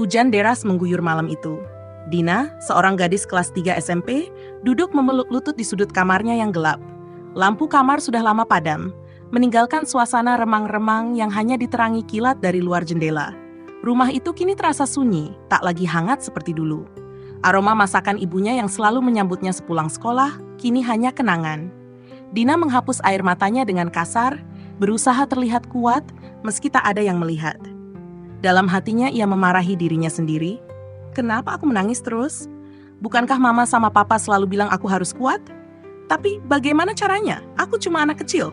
Hujan deras mengguyur malam itu. Dina, seorang gadis kelas 3 SMP, duduk memeluk lutut di sudut kamarnya yang gelap. Lampu kamar sudah lama padam, meninggalkan suasana remang-remang yang hanya diterangi kilat dari luar jendela. Rumah itu kini terasa sunyi, tak lagi hangat seperti dulu. Aroma masakan ibunya yang selalu menyambutnya sepulang sekolah, kini hanya kenangan. Dina menghapus air matanya dengan kasar, berusaha terlihat kuat meski tak ada yang melihat. Dalam hatinya ia memarahi dirinya sendiri. Kenapa aku menangis terus? Bukankah mama sama papa selalu bilang aku harus kuat? Tapi bagaimana caranya? Aku cuma anak kecil.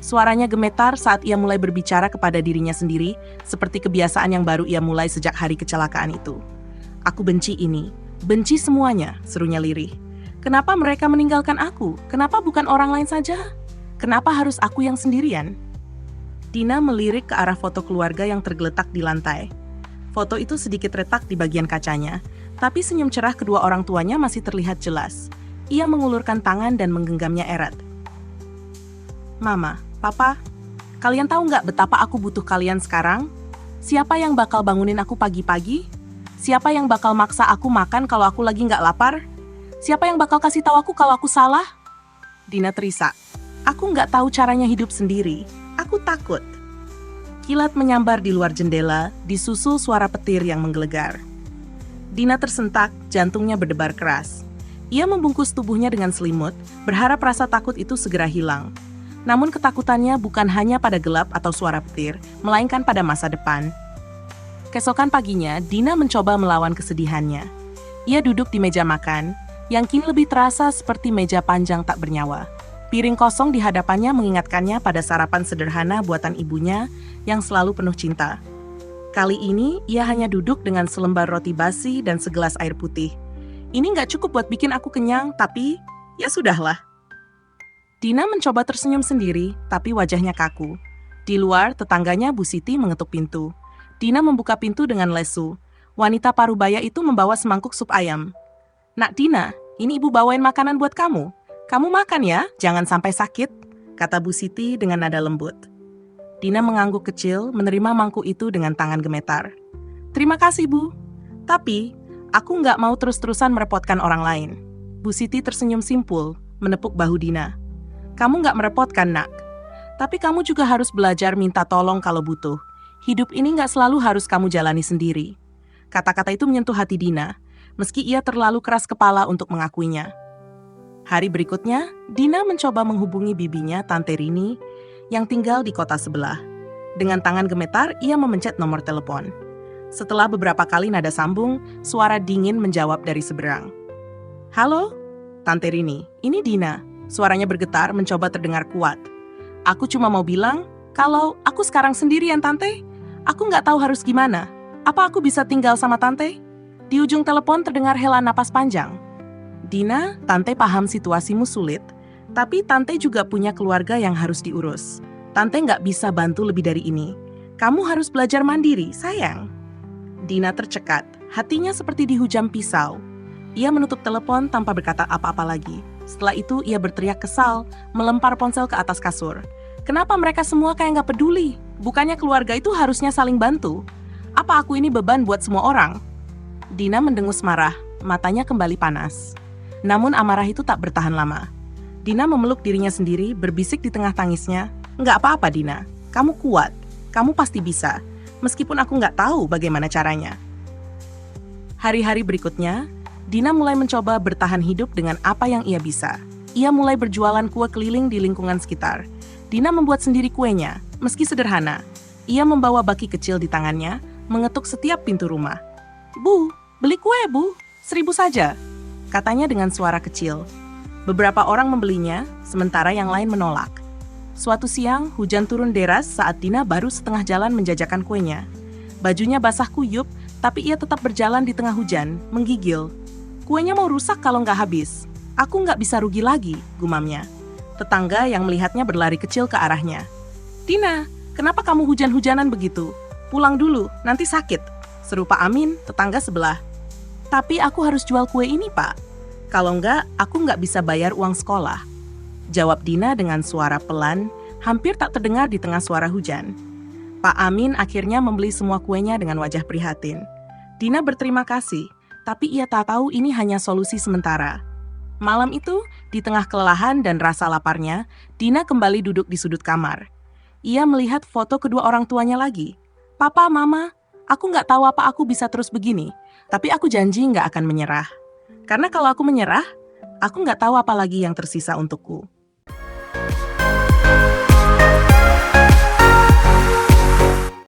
Suaranya gemetar saat ia mulai berbicara kepada dirinya sendiri, seperti kebiasaan yang baru ia mulai sejak hari kecelakaan itu. Aku benci ini, benci semuanya, serunya lirih. Kenapa mereka meninggalkan aku? Kenapa bukan orang lain saja? Kenapa harus aku yang sendirian? Dina melirik ke arah foto keluarga yang tergeletak di lantai. Foto itu sedikit retak di bagian kacanya, tapi senyum cerah kedua orang tuanya masih terlihat jelas. Ia mengulurkan tangan dan menggenggamnya erat. Mama, Papa, kalian tahu nggak betapa aku butuh kalian sekarang? Siapa yang bakal bangunin aku pagi-pagi? Siapa yang bakal maksa aku makan kalau aku lagi nggak lapar? Siapa yang bakal kasih tahu aku kalau aku salah? Dina terisak. Aku nggak tahu caranya hidup sendiri. Aku takut. Kilat menyambar di luar jendela, disusul suara petir yang menggelegar. Dina tersentak, jantungnya berdebar keras. Ia membungkus tubuhnya dengan selimut, berharap rasa takut itu segera hilang. Namun ketakutannya bukan hanya pada gelap atau suara petir, melainkan pada masa depan. Keesokan paginya, Dina mencoba melawan kesedihannya. Ia duduk di meja makan, yang kini lebih terasa seperti meja panjang tak bernyawa. Piring kosong di hadapannya mengingatkannya pada sarapan sederhana buatan ibunya yang selalu penuh cinta. Kali ini, ia hanya duduk dengan selembar roti basi dan segelas air putih. Ini nggak cukup buat bikin aku kenyang, tapi ya sudahlah. Dina mencoba tersenyum sendiri, tapi wajahnya kaku. Di luar, tetangganya Bu Siti mengetuk pintu. Dina membuka pintu dengan lesu. Wanita parubaya itu membawa semangkuk sup ayam. Nak Dina, ini ibu bawain makanan buat kamu. Kamu makan ya, jangan sampai sakit, kata Bu Siti dengan nada lembut. Dina mengangguk kecil, menerima mangkuk itu dengan tangan gemetar. Terima kasih, Bu. Tapi, aku nggak mau terus-terusan merepotkan orang lain. Bu Siti tersenyum simpul, menepuk bahu Dina. Kamu nggak merepotkan, nak. Tapi kamu juga harus belajar minta tolong kalau butuh. Hidup ini nggak selalu harus kamu jalani sendiri. Kata-kata itu menyentuh hati Dina, meski ia terlalu keras kepala untuk mengakuinya. Hari berikutnya, Dina mencoba menghubungi bibinya, Tante Rini, yang tinggal di kota sebelah. Dengan tangan gemetar, ia memencet nomor telepon. Setelah beberapa kali nada sambung, suara dingin menjawab dari seberang. Halo, Tante Rini, ini Dina. Suaranya bergetar, mencoba terdengar kuat. Aku cuma mau bilang, kalau aku sekarang sendirian, Tante. Aku nggak tahu harus gimana. Apa aku bisa tinggal sama Tante? Di ujung telepon terdengar hela napas panjang. Dina, Tante paham situasimu sulit, tapi Tante juga punya keluarga yang harus diurus. Tante nggak bisa bantu lebih dari ini. Kamu harus belajar mandiri, sayang. Dina tercekat, hatinya seperti dihujam pisau. Ia menutup telepon tanpa berkata apa-apa lagi. Setelah itu ia berteriak kesal, melempar ponsel ke atas kasur. Kenapa mereka semua kayak nggak peduli? Bukannya keluarga itu harusnya saling bantu? Apa aku ini beban buat semua orang? Dina mendengus marah, matanya kembali panas. Namun amarah itu tak bertahan lama. Dina memeluk dirinya sendiri, berbisik di tengah tangisnya, "Nggak apa-apa, Dina. Kamu kuat. Kamu pasti bisa. Meskipun aku nggak tahu bagaimana caranya." Hari-hari berikutnya, Dina mulai mencoba bertahan hidup dengan apa yang ia bisa. Ia mulai berjualan kue keliling di lingkungan sekitar. Dina membuat sendiri kuenya, meski sederhana. Ia membawa baki kecil di tangannya, mengetuk setiap pintu rumah. "Bu, beli kue, Bu. 1.000 saja," katanya dengan suara kecil. Beberapa orang membelinya, sementara yang lain menolak. Suatu siang, hujan turun deras saat Dina baru setengah jalan menjajakan kuenya. Bajunya basah kuyup, tapi ia tetap berjalan di tengah hujan, menggigil. Kuenya mau rusak kalau nggak habis. Aku nggak bisa rugi lagi, gumamnya. Tetangga yang melihatnya berlari kecil ke arahnya. Dina, kenapa kamu hujan-hujanan begitu? Pulang dulu, nanti sakit, seru Pak Amin, tetangga sebelah. Tapi aku harus jual kue ini, Pak. Kalau enggak, aku nggak bisa bayar uang sekolah. Jawab Dina dengan suara pelan, hampir tak terdengar di tengah suara hujan. Pak Amin akhirnya membeli semua kuenya dengan wajah prihatin. Dina berterima kasih, tapi ia tak tahu ini hanya solusi sementara. Malam itu, di tengah kelelahan dan rasa laparnya, Dina kembali duduk di sudut kamar. Ia melihat foto kedua orang tuanya lagi. Papa, Mama, aku nggak tahu apa aku bisa terus begini, tapi aku janji nggak akan menyerah. Karena kalau aku menyerah, aku nggak tahu apa lagi yang tersisa untukku.